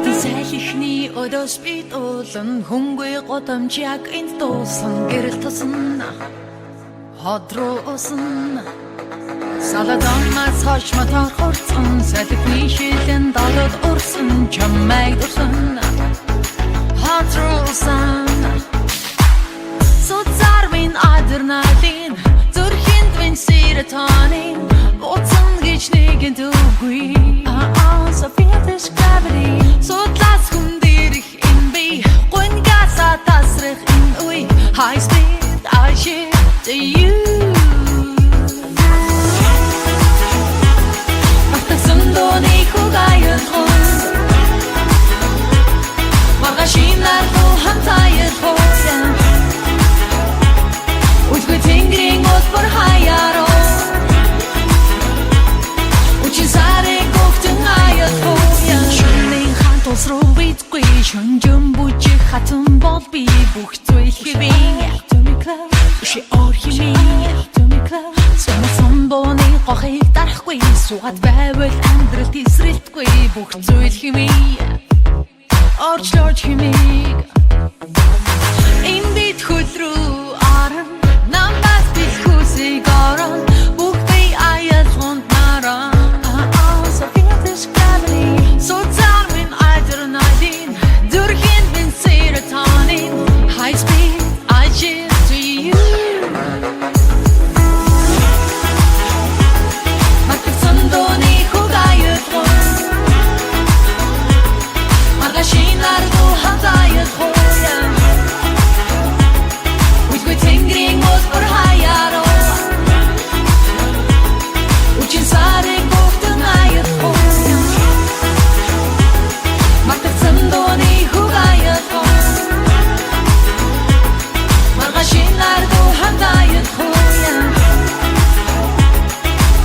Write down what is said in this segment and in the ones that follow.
Сайлихны өдөөс бид уулан хүнгүй годамжийг энд дуусан гэрэл тусан ходроосон саладамаас хойш мотор хурцсан салхины шилэн далд урсан чамайг дурсан ходроосон соцармын адреналин зүрхэнд вин серотонин боцсон гэж нэгэн дүүгүй so feel this gravity судлаас хүндэрх энэ би гунгаса тасрах энэ үе high speed I ship to you Автосондоны хугаяр хон маргашинар хамтаяр хон Үзгүй тэнгэрийн отбор хаяро Учин сарыг Срувитгүй шөнжөн бүжиг хатан бол би бүх зүйл хэвээ Ши орхимээ Сон боны гохыг дарахгүй Сугад байвал амьдрал тесрэлтгүй бүх зүйл хэвээ Орчлож хэмээг Эндит хөл рүү аран Намбас бил хүсийг орон Бүх би аялгонд наран So feel this gravity So high speed, I cheer to you Автосондоны хугаяр хон маргашинар хамтаяр хон Үзгүй тэнгэрийн отбор хаяро Учин сарыг бүгдэн аяр хон Автосондоны хугаяр хон Маргашинар хамтаяр хон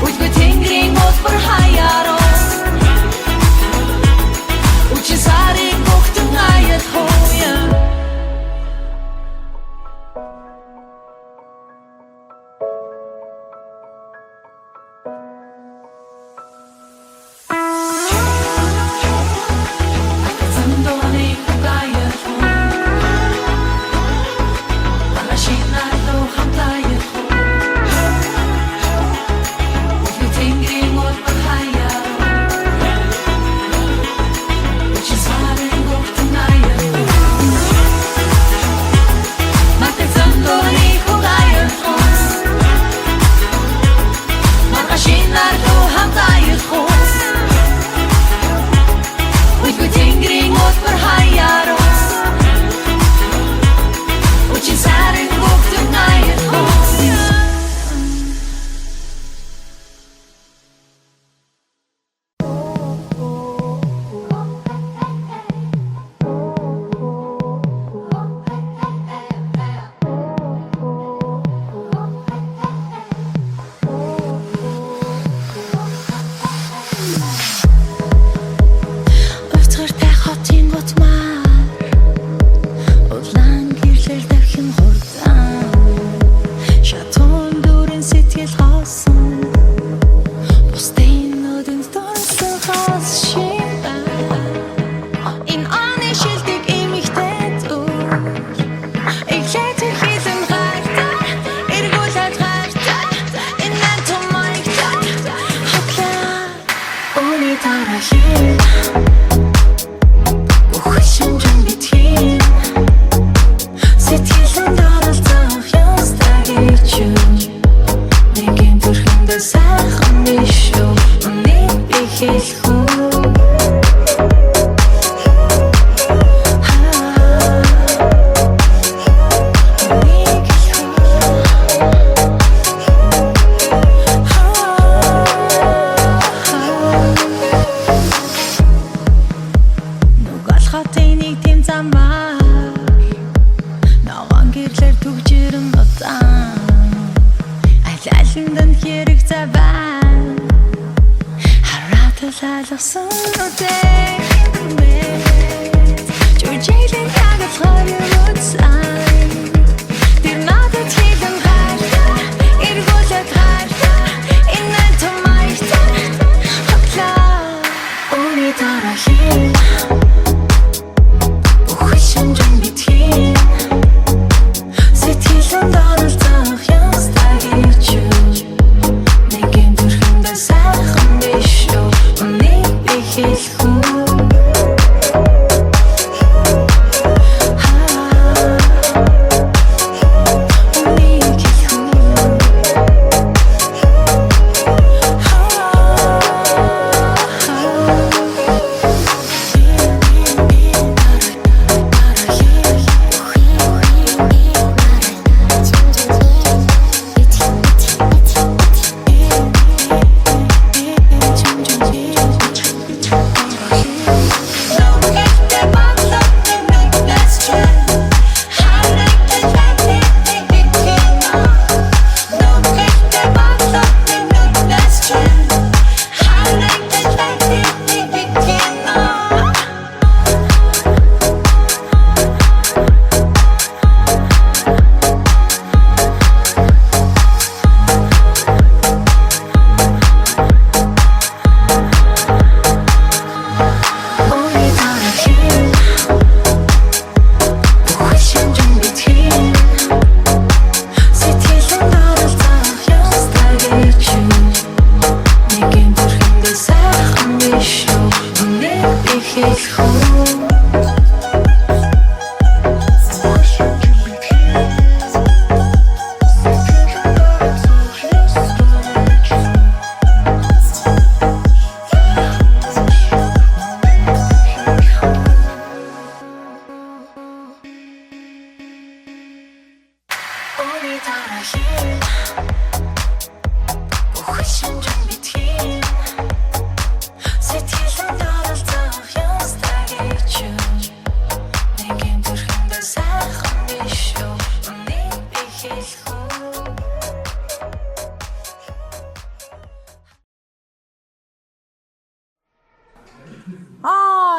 Үзгүй тэнгэрийн отбор хаяро Учин сарыг бүгдэн аяр хон Only thought I hear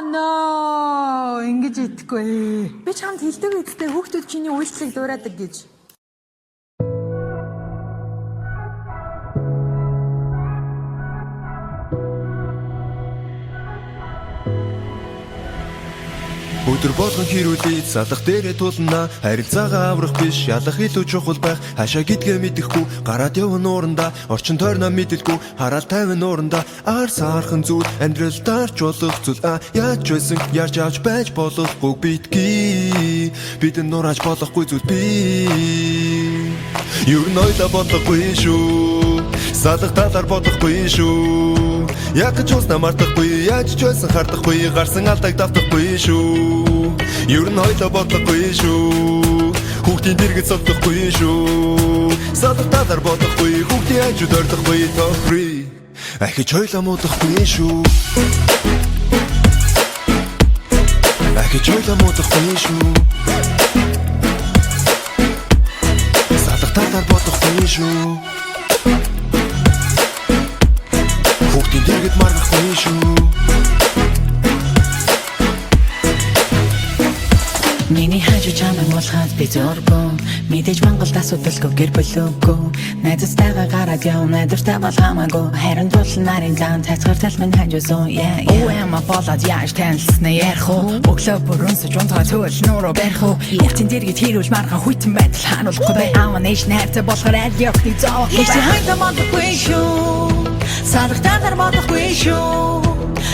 No, ингэж итгэхгүй. Би чамд хэлдэг үедээ хүүхдүүд чиний үйлчлэг дуурайдаг гэж. Өдөр болгон хэрүүлээд салах дээрээ тулна. Харилцаагаа аврах биш, ялах илүү чухал байх. Хашаа гэдгээ мэдэхгүй, гараад явна ууранда. Орчин тойрноо мэдэлгүй, хараал тайван ууранда. Ар саархан зүйл, амьдрал дарж болох зүйл. Яаж байсан, яаж авч байж болохгүй битгий. Бидэн нурааж болохгүй зүйл би. Юу нойло болохгүй шүү. Салах талаар бодохгүй шүү. Яг ч уснаа мартахгүй, яаж ч байсан хардахгүй, гарсан алдааг давтахгүй шүү. Юу н хойло бодохгүй шүү. Хүүхдийн дэргэд согдохгүй шүү. Салах талаар бодохгүй, хүүхдийн хажууд ордохгүй тохри. Ахиж хойло муудахгүй шүү. Ахиж хойло муудахгүй шүү. Салах талаар бодохгүй шүү. Хүүхдийн дэргэд маргахгүй шүү. Миний хажуу чамайг болоход би зургун. Мэдээж Монголд асуудалгүй гэр бүлөөгүй. Найзтайгаа гараад явна, найдвартай бол хамаагүй. Харин тулсан нарын зан цацгар талмын хажуусуу. Ама болоод яаж танилцсан ярих уу? Өглөө бүрэнсэж унтгаа цөөл нууруу барих уу? Ялцын дэргэд хэрүүл маргаан хүйтэн байдал харуулахгүй бай. Аава нэж найртай болохоор аль явахыг зовоохгүй бай. Ихтэй хайта бодохгүй шүү. Салах талаар бодохгүй шүү.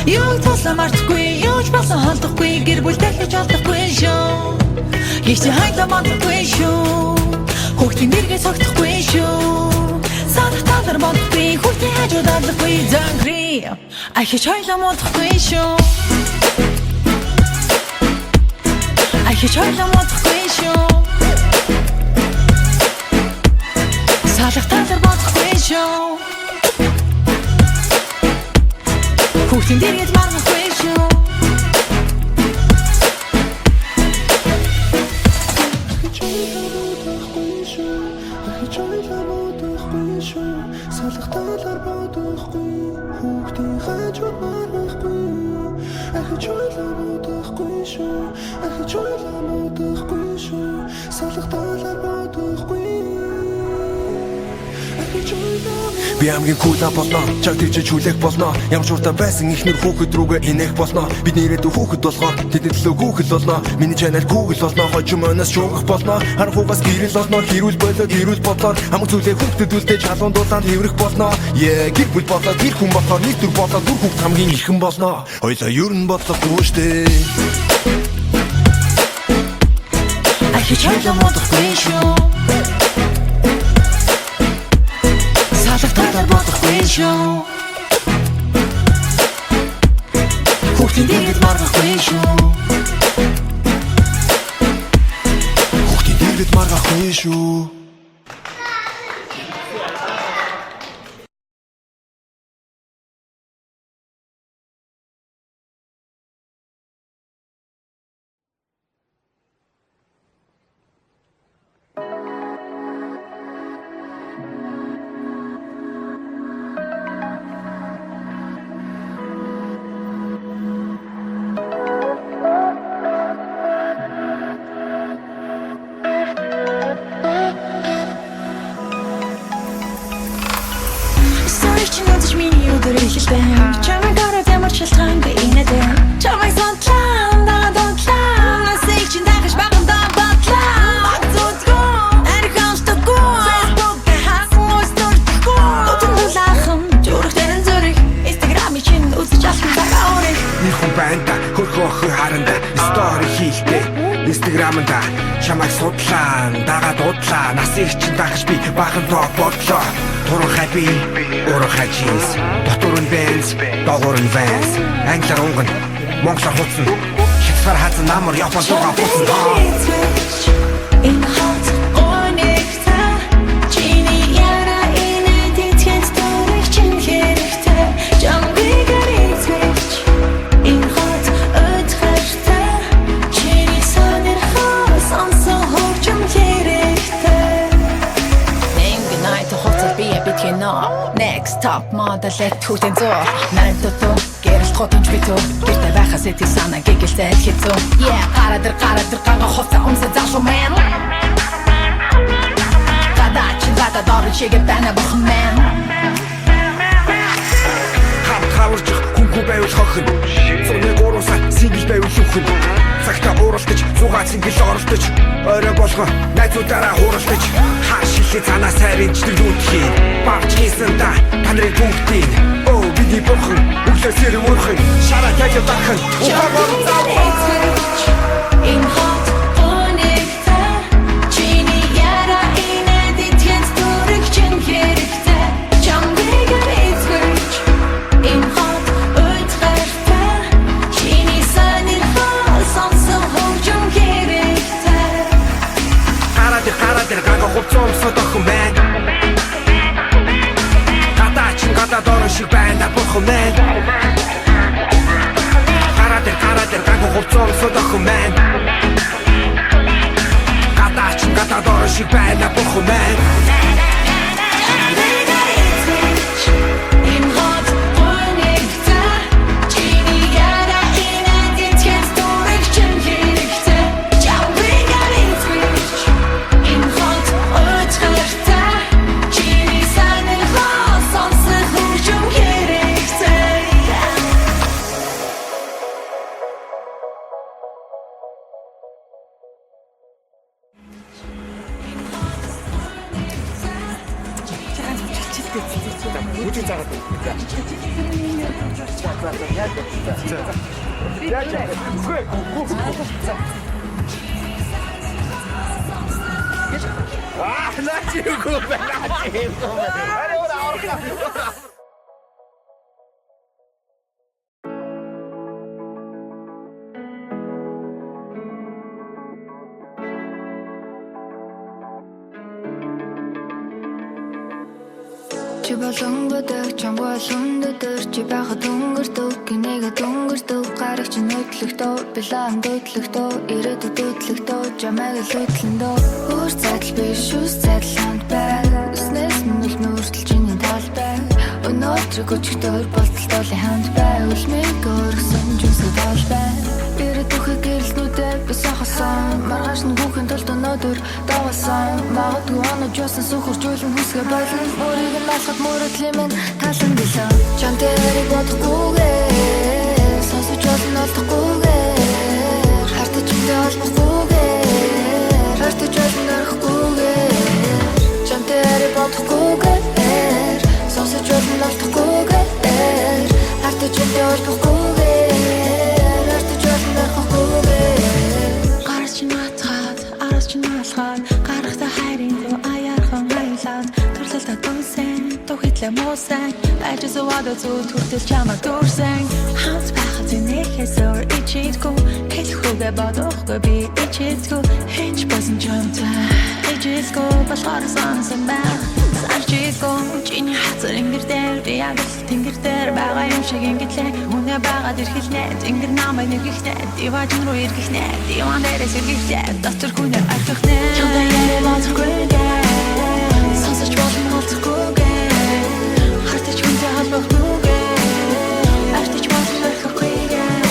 Юу тусла мартахгүй, юуч болсон холдохгүй, гэр бүлтэй хийж олдохгүй шүү. Ихтэй хайта бодохгүй шүү. Хүүхдийн дэргээ согдохгүй шүү. Салах талаар бодохгүй, хүүхдийн хажууд олдохгүй зангри. Ахиж хойло муудахгүй шүү. Ахиж хойло муудахгүй шүү. Салах талаар бодохгүй шүү. Хүүхдийн дэргэд маргахгүй шүү. Ахиж хойло муудахгүй шүү. Салах талаар бодохгүй, хүүхдийн хажууд маргахгүй. Ахиж хойло муудахгүй шүү. Ахиж хойло муудахгүй шүү. Салах талаар бодохгүй. Би амгийн кула болно, чаг тэгж хүлээх болно. Ямар ч уртаа байсан ихнэр хүүхэд рүүгээ инех болно. Бидний ирээдүйн хүүхэд болгоо, тэдний төлөө гүгэл болно. Миний чанар Google болно, хожим өнөөс шуугах болно. Харанхугаас гэрэл болно, хэрүүл болоод хэрүүл бодлоо. Хамаг зүйлээ хүүхдэд үлдээж халуун дулаанд хэврэх болно. Гэр бүл болоод гэр хүн болохоор нэг төр болоод дүр хүүхд хамгийн ихэн болно. Хоёлаа ер нь бодлохгүй штэ. Ахиж хойло муудахгүй шүү. Салах талаар бодохгүй шүү. Хүүхдийн дэргэд маргахгүй шүү. Хүүхдийн дэргэд маргахгүй шүү. хөх харанда стори хийлтэй Instagram-да чамайг судлаа дагаад удлаа нас их чин дагч би бахан тоо бодлоо туран хаппи уран хажис дотор нь Benz доогор нь Vans англиар унган монголоор хуцсан шигсар хазан намар япон дугаа буцсан In hot онэгта чиний яра инэдэд хэн сторих чин хэрэгтэй жамбигээр эцэж In hot өдгөртө чиний сонирхол сонсон хурцм хэрэгтэй Нэмгэ найт хоцол би битгэнэ Next top model этхүүтэн зөө Нантото гэрэлт хотонч битүү Гэртэ байхас эти сана гэгэлтэй хэцүү Yeah гарадэр ганга хоцоо өмсө заашуу man Гада дорын шигээ байна бох man Хаварж хүнгүй байвал хохин Зуны гуруусаа сингл байвал үхэн Цагта ууралтаж зугаа сингл оролдож Орой болгоо найзуудаараа хууралтаж Хаа шилээ цанаас хайрын чиглүүлдэхий Бавч хийсэн та танарын бүгдийг Оо бидний бурхан өглөөс ирэн уурхын Шараа тайгал дархан ухаагаар заавал In hot онэгта чиний яра инэдэд хэн сторих чин хэрэгтэй жамбигээр эцэж In hot өдгөртө чиний сонирхол сонсон хурцм хэрэгтэй Гарадэр ганга хуцсан өмсөд охин байна Гада дорон шиг байна бурхан байна Гарадэр ганга хуцсан өмсөд охин байна Гада дорон шиг байна бурхан байна In hot онэгта чиний яра инэдэд хэн сторих чин хэрэгтэй жамбигээр эцэж In hot өдгөртө чиний сонирхол сонсон хурцм хэрэгтэй Чи болон бүдэг, чам болон дөдөр Чи байхад өнгөрдөг, гинэгээ дөнгөрдөг Гараг чи нөтлөгдөө, билаан дөтлөгдөө Ирээдүйд дөтлөгдөө, жамайг л хөтлөндөө Өөр цайдал биш, үс цайдал хамт бай Үснээс нүл мөртөл чиний тал бай Өнөөдрийг өчгдөр болтолтолын хамт бай Үлмийг өөргсөн, жүнсээ тол бай Ирээдүйхээ гэрэлтнүүдээ бис ахасан Маргааш нь хүүхэн тулд өнөөдөр давасан Магадгүй онож юусан сүхөржүүлэн хүсгээ байлан Өөрийг нь алхад мөрөдлийн минь талан гэлээ Чам дээрийг бодохгүйгээр Сонсож олон олдохгүйгээр Хартаж үндэ олбохгүйгээр Хартаж олон орохгүйгээр Чам дээрийг бодохгүйгээр Сонсож олон олдохгүйгээр Хартаж үндэ олбохгүйгээр Хартаж олон орохгүйгээр Гарч натхад, араас чи наалхад Гарахта хайрын дөө аяархан аюулаад Төрлөлтөд дүүсэн, тухитлээ муусан Байж зувада зүү түртэл чамаг дүүрсэн Хамт байхад зэнэхээс өөр ичээдгүй Хэлэхүүгээ бодохгүй би ичээдгүй Хинч байсан чамтай ичээдгүй Болохоор сонсон байх Санчээдгүй чиний хацар ингэр дээр Би яг л тэнгэр дээр байгаа юм шиг ингэтлээ Үнэ байгаад ирхэлнэ Тэнгэр намайг нэгихнэ Диважин руу иргэхнэ Диван дээрээс иргэхнэ Дотор хүнээр архихнэ Чамтай яриа бодохгүйгээр Сонсож болон олдохгүйгээр Хартаж хүнтэй холбохгүй Артаж болон орхихгүйгээр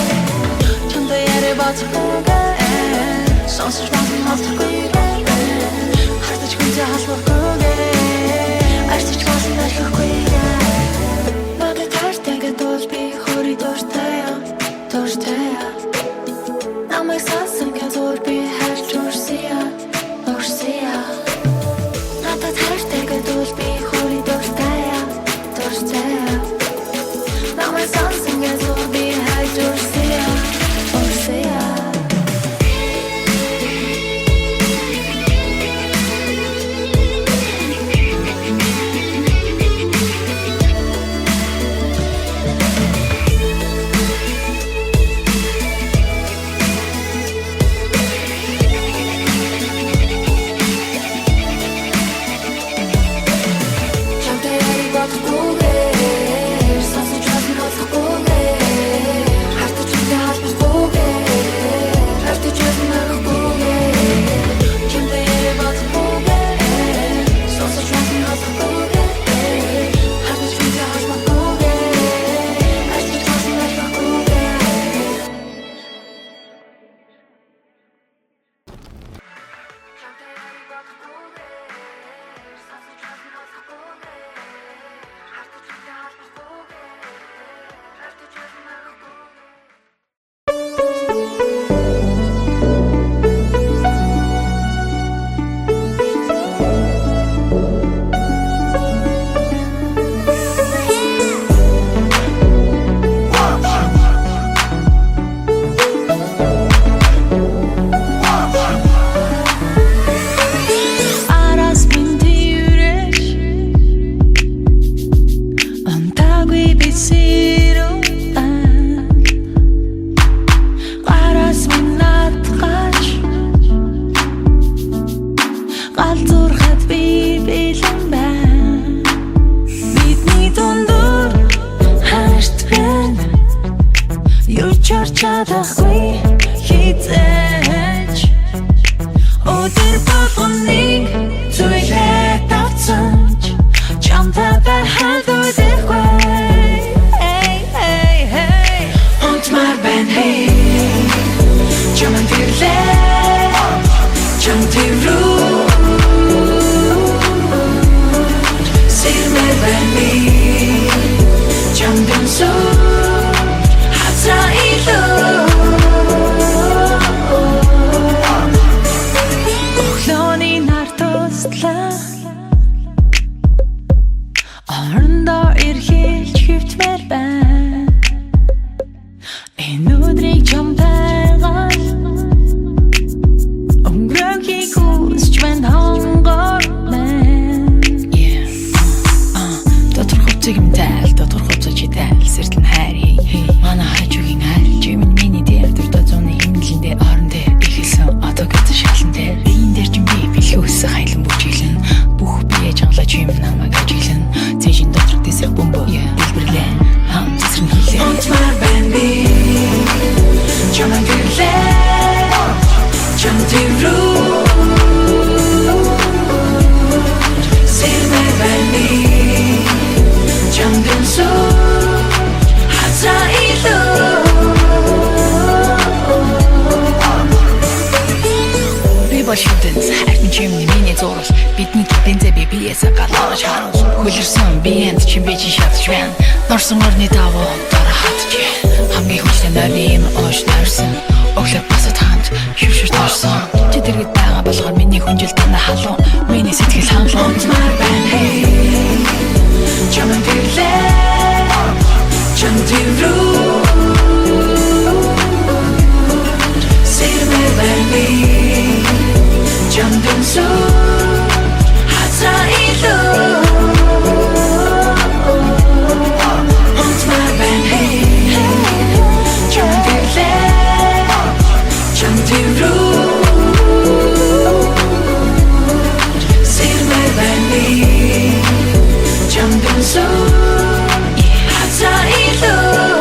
Чамтай яриа бодохгүйгээр Сонсож болон олдохгүйгээр Хартаж хүнтэй холбохгүй Артаж болон орхихгүйгээр Надад тартайгээд бол би хөрий дуртай Намайг сонсон газар би харж урсъя Надад тартайгээд бол би хөрий дуртай Намайг сонсон газар би харж урсъя чадахгүй хизээж өдөр болгоныг зүйлээ тавцсан чамтай байхад үдэхгүй унтмаар байна чаман тэрлээ чам тэррүү сэрмээр байна чам дэмсүү Орондоо эрхэлж хөвтмээр байна Энэ өдрийг чамтайгаар өнгөрөхийг хүсч байна хонгор байна Дотор хувцагимтай дотор хувцачитай сэртэн хайр Манай хажуугийн хайр чимэн миний дээр дуртай зуны хэмнэлэндээ орон дээр ихэлсэн одоо гэсэн шалан дээр Биен дээр ч би бэлхүүсэ хайлан бүжиглэн бүх бие жаглаа чим намайг ажиглэн Цэжин дотор дэсэх бомбо дэлбэрлээ хам тесрэн хийлээ Унтмаар байна би чаман гэрлээ чам тэррүү сэрмээр байна би чам дэмсүү хазаа илүү Шүтэнс харин чимний миний зурвал бидний гидэнзэ би биесэ галарч харуул хөлөрсөн биенд чим би чи шатж байна норсон орны давуу дараа хатж хамгийн хүчтэй нойрны юм оош нойрсон өглөө басад хаанд шүвшүр таарсан чи дэргэд байгаа болгоор миний хүнжил тана халуун миний сэтгэл хангалуун маар байна чаман тэрлээ чам тэррүү сэрмээр байна Jam dэмсүү хазаа илүү унтмаар байна чам гэрлээ чам тэррүү сэрмээр байна чам дэмсүү хазаа илүү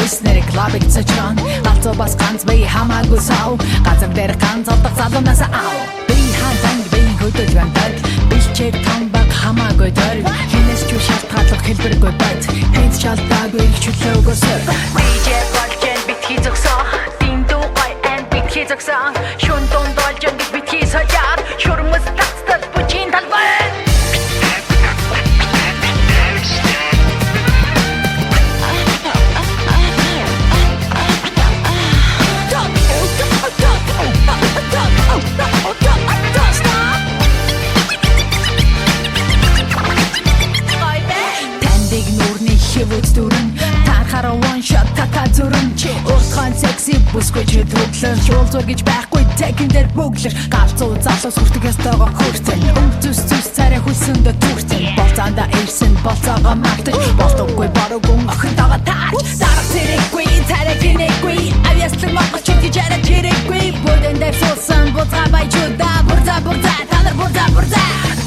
Хүснэрэ клабыг цочрон галзуу бас ганц бай хамаагүй сав газар дээр ганц олдох залуунаас ав би хаан би хөдөлж байна би чек тамбаг хамаагүй дэр хинээс ч шалтгаалах хэлбэргүй бат хэнд шалтгаагүй их чөлөөгөөс DJ болжэн битгий зогсоо диндүү гой эн битгий зогсоо шүн дунд болжэн битгий саяар шурмас тацтал бүжин талбай one shot тата зүрэн уртхан секси бүсгүй ч төглөн шуул зур гэж байхгүй тэкэн дээр бүглэр галзуу залуус хүртэг ястаага хүртэн өмцөс зүс царай хүсэндө түртэн болцаанда ирсэн болцоогоо магтаж болдоггүй баруугүй охин тава тааж дарах зэрэггүй царай гинэггүй авьяслаг махач гэж арай тэрэггүй бүдэн дээр суусан буцаа баяжуда бурза танар бурза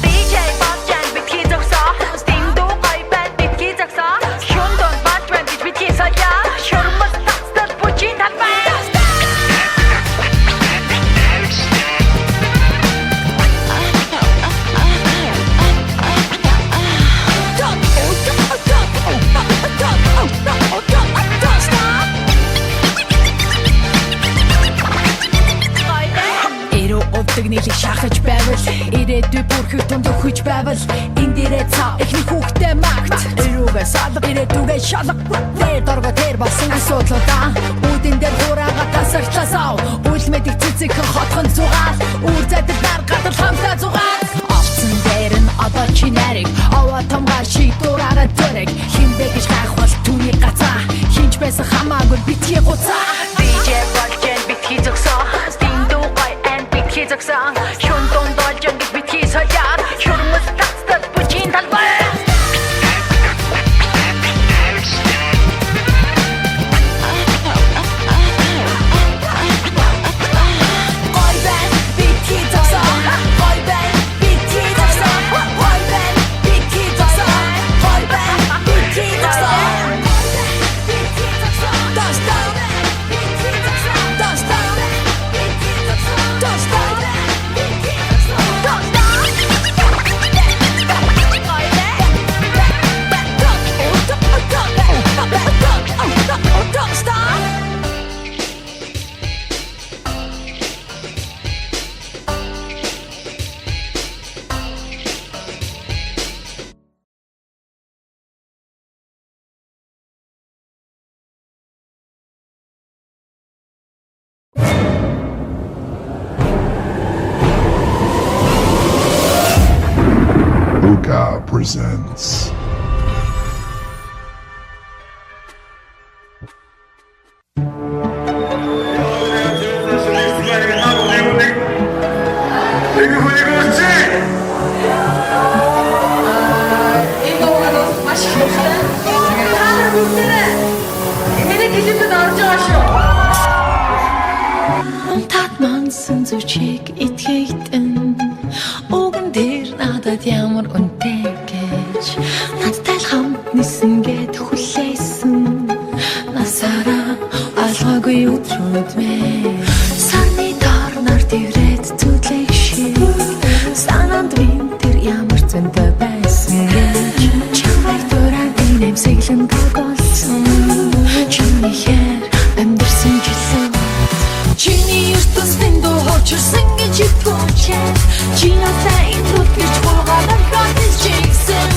DJ болжан битгий зогсоо стиндүү гой бат битгий зогсоо шүн дон батвэн гэж битгий сая шурмас тацтал бүжин талбай Нийлийг шахаж байвал ирээдүй бүрхэг тунд өгч байвал энэ дээр ирээд цаа эхний хүүхдээ магт эрүүгээ салга ирээдүгээ шалга дээр дорго тэр басан асуудлуудаа үүдэн дээр хураагаа тасарчласаа үл мэдих цэцэгхэн хотхон зугаал үр зайдаг нар гадал хамтаа зугаал авцсан дээр нь одоо чи нарыг аваа томгаар шийдвэраараа дөрэг хинбэ гэж гайхвал түүний гацаа хинч байсан хамаагүй битгий гуцаа DJ Bolchen битгий зогсоо стиндүү гай and битгий зогсоо шун дондол жонг битгий саяар шурмус тацтад бүжин талбай Luca presents Унтаад мансан зүчиг итгэгдэн Уган дээр надад ямар үнэтэй гэж Надтай л хамт нисэн гэд хүлээсэн Насаараа алгаагүй өдрүүд мэ Сарны дор нар дэврээд зүтлэх шиг Санаанд винтер ямар зөнтэй байсан гэж Чамайг дураад инэмсэглэн гогolсон Чиний хэр амьдэрсэн жилүү Чиний ертөнцийн дуу хоочирсан гэж итгүүчээ Чи надад инрүүд гэж буугаад хатис чигсэн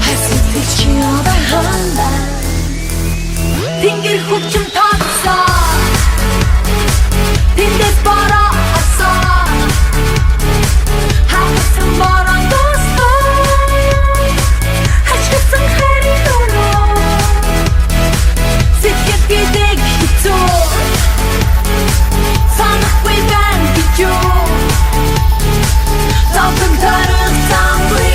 Хасид чи аваа ханда Тэнгэр хөвчм тацаа Тэндээс бараа асаа Хагасан бараа тостаа Хачгасан хайрын дөрөө Сэтгэл гэдэг хитүү Санахгүй байна гэж юу Завтан тарах замгүй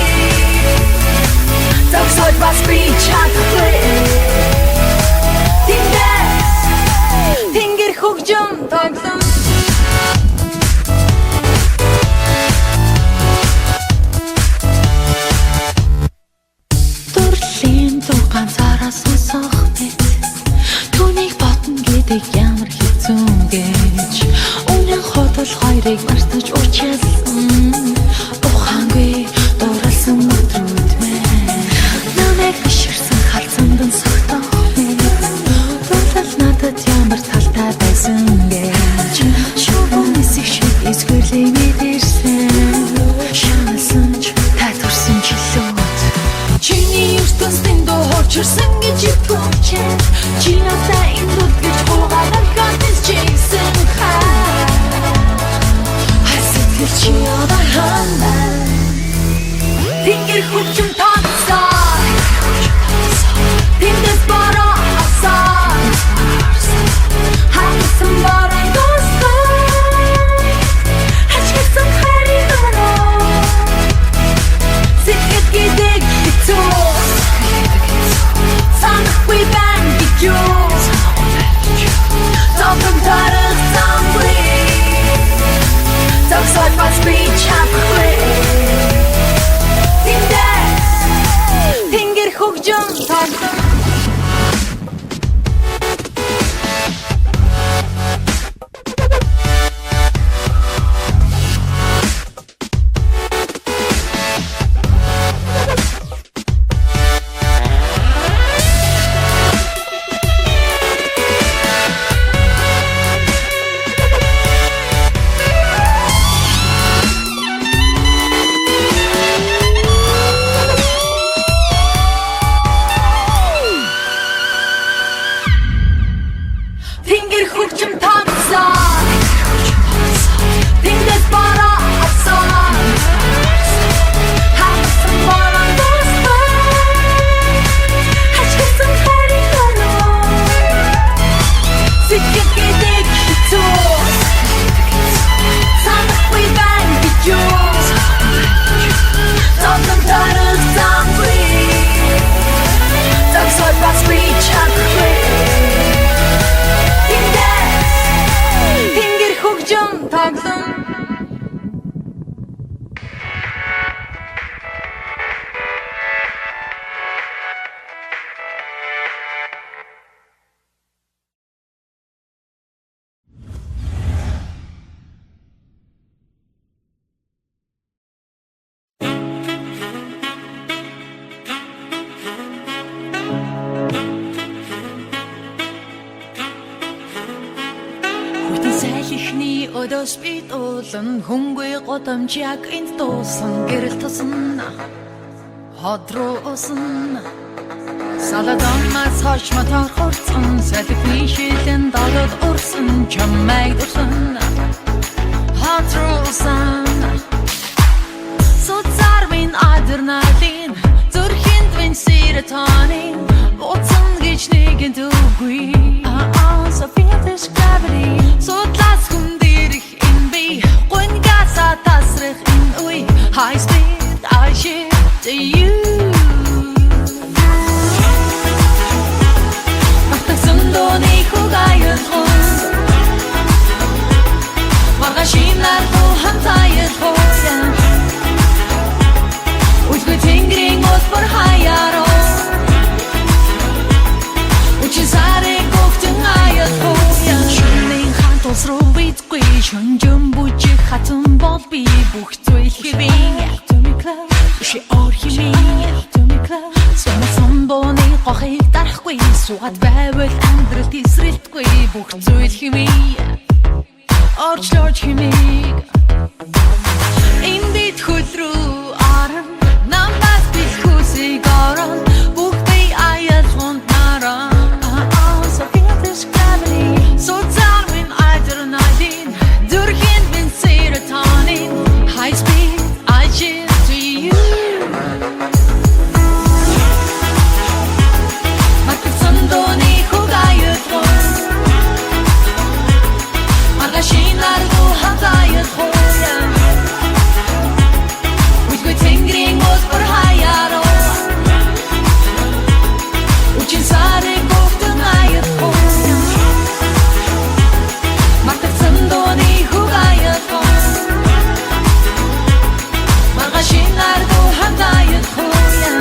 Завсой бас би чадахгүй Тэнгэр хөгжим тоглоом Дурлийн дуу ганцаараа сонсох мэт Түүнийг ботно гэдэг ямар хэцүү гэж Үнэн хотол хоёрыг мартаж уучаалсан Ухаангүй дууралсан өдрүүд мэ Намайг биширсэн халзанд нь согтох мэт Дурлал надад ямар талтай байсан гэж Шувуу нисэх шиг эсгүрлээ мэдэрсэн Шаналсан ч татварсан жилүүд Чиний ертөнцийн дуу хоочирсан гэж итгүүчээ Чи надад инрүүд гэж буугаад хатис чигсэн Хасид чи аваа ханда Тэнгэр хөвчм тацаа Тэндээс бараа асаа Хагасан бараа тостаа Хачгасан хайрын дөрөө Сэтгэл гэдэг хитүү Санахгүй байна гэж юу Завтан тарах замгүй Завсой бас би чадахгүй Тэнгэр хөгжим тоглоом Өдөөс бид уулан хүнгүй годамжийг энд дуусан гэрэл тусан ходроо усан саладамаас хойш мотор хурцсан салхи шилэн далд урсан чамайг дурсан ходроо усан соцарвин адерналин зүрхэнд вин серотонин боцсон гэж нэгэн дүүгүй so feel this gravity судлаас хүндэрх энэ би гунгаса тасрах энэ үе high speed I ship to you Ахтасандоны хугаяр хон Маргашинар хо хамтаяр хоя Ужгүй тэнгэрийн отбор хаяро Учисаре гохтэн аяр хоя Шүнэн хантос руу битгүй шүнжэн бүжих хатан бол би бүх зүйл хэвэн She орхимийн Самбоны гохыг дарахгүй Сугад байвал амьдралд эсрэлтгүй бүх зүйл хэмээ Орчлооч хэмээг Энэ бид хөл рүү орон Намбас бид хүсийг орон Бүх би аялгунд наран So feel this gravity So zarmin adrenaline Дүрхэн бин serotonin High speed I chill to you Матсандоны хугаяр хон Маргашинар хо хамтаяр хоя Ужгүй тэнгэрийн отбор хаяро Учисаре гохтэн аяр хоя Матсандоны хугаяр хон Маргашинар хо хамтаяр хоя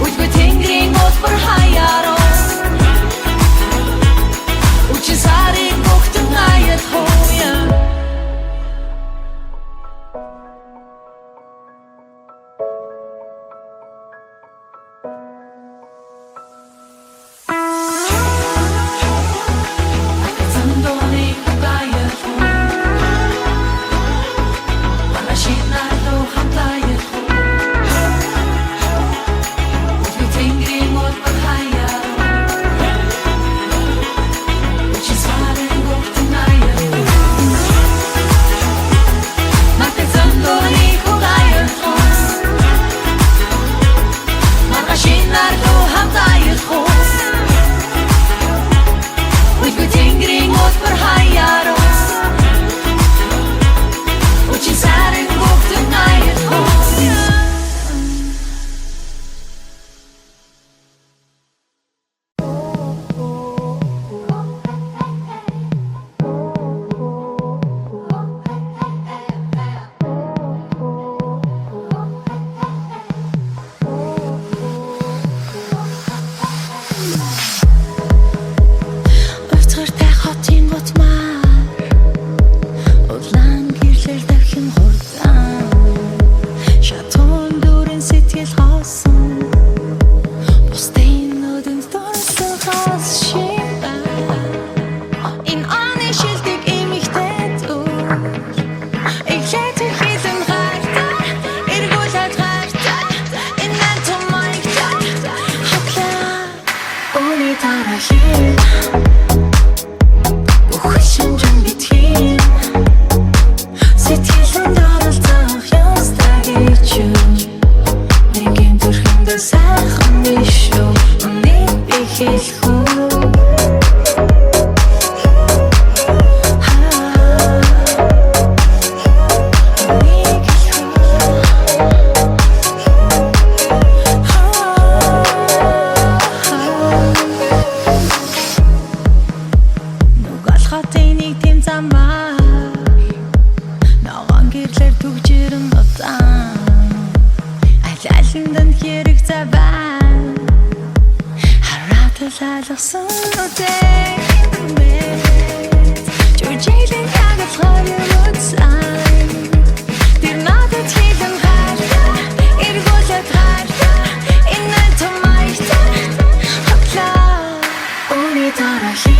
Ужгүй тэнгэрийн отбор хаяро Учисаре гохтэн аяр хоя Матсандоны хугаяр хон Маргашинар хо хамтаяр хоя Ужгүй тэнгэрийн отбор хаяро Учисаре гохтэн аяр Матсандоны хугаяр хон Маргашинар хо хамтаяр хоя Ужгүй тэнгэрийн отбор хаяро Учисаре гохтэн аяр хоя Өцгөртэй хотын готмаар Улаан гэрлэр давхин хурдан Шатон дүүрэн сэтгэл хоосон Бусдын нүдэнд дурсан хас шимбэ Энэ оны шилдэг эмэгтэй дүр Эхлээд хэлэн гартаа Эргүүлээд гартаа Энэ томайгтаа Хатлаа Уни тарахи Ухшинжэн битгий Сэтгэлэн даралцах ястаа гэж Нэгэн төрхөндөө сайхан биш үү Үнийг би хэлэх үү Үнийг хэлэх Нүг алхатын нэг тэм замаар Ногоон гэрлэр түгжирэн удаан Алалиндан хэрэг забан Харатал алгасан үдээ Жужийлэн ягалгаар юуцай Тэр надад хэлэн гартаа Эргүүлээд гартаа Энэ томайгтаа Хатлаа Уни тарахи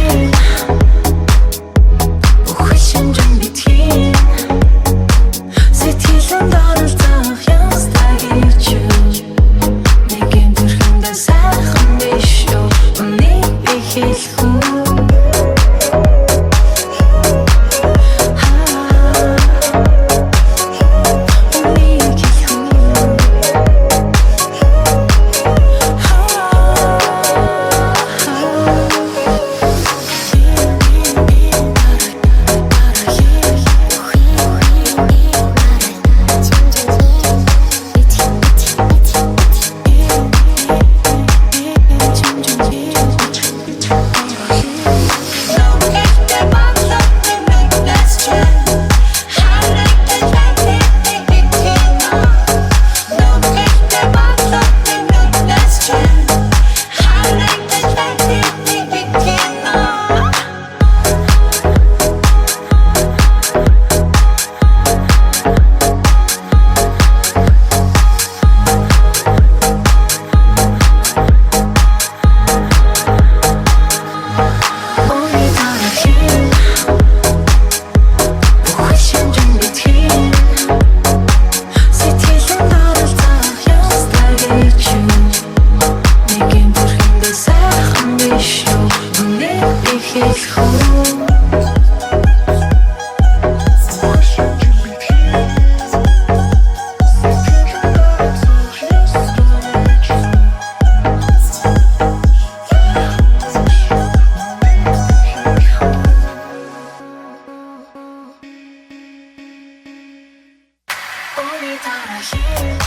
дараагийн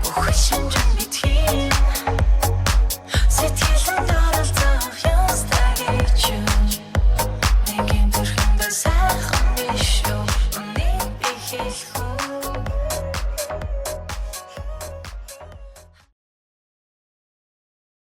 Бүх шинж